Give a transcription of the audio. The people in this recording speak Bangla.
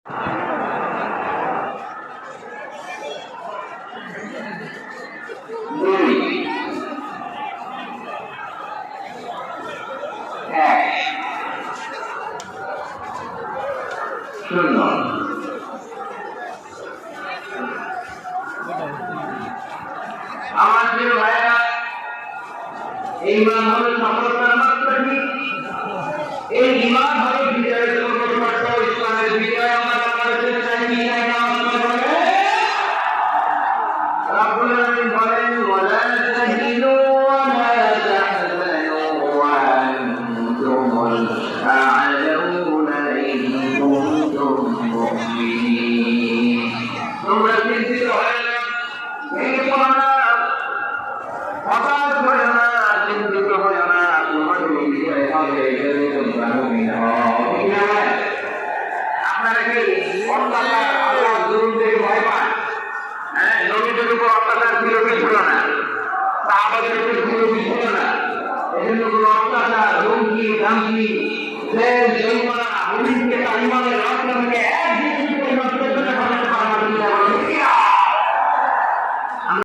আমাদের ভাইরা ইমান হলো সফলতার মাত্রাটি, এই ইমান হলো বিজয়ের সর্বশ্রেষ্ঠ। ইসলামের বিজয় আমরা বাংলাদেশের চাই কি চাই না? রাব্বুল আলামিন বলেন ওয়ালা তাহিনু ওয়ালা তাহজানু ওয়া আনতুমুল আ'লাউনা ইন কুনতুম মুমিনিন। তোমরা চিন্তিত হয় না, ভেঙে পড়ো না, হতাশ হয় না, চিন্তিত হয় না, তোমাদের বিজয় হবে যদি তোমরা মুমিন হও। আপনারা কি অত্যাচার আল্লাহ জুলুম থেকে ভয় পান? নবীদের উপর অত্যাচার ছিল কি ছিল না? সাহাবাদের উপর ছিল কি ছিল না? এজন্য কোনো অত্যাচার, হুমকি, ধামকি, জেল, জরিমানা, হুমকিকে তালিবানের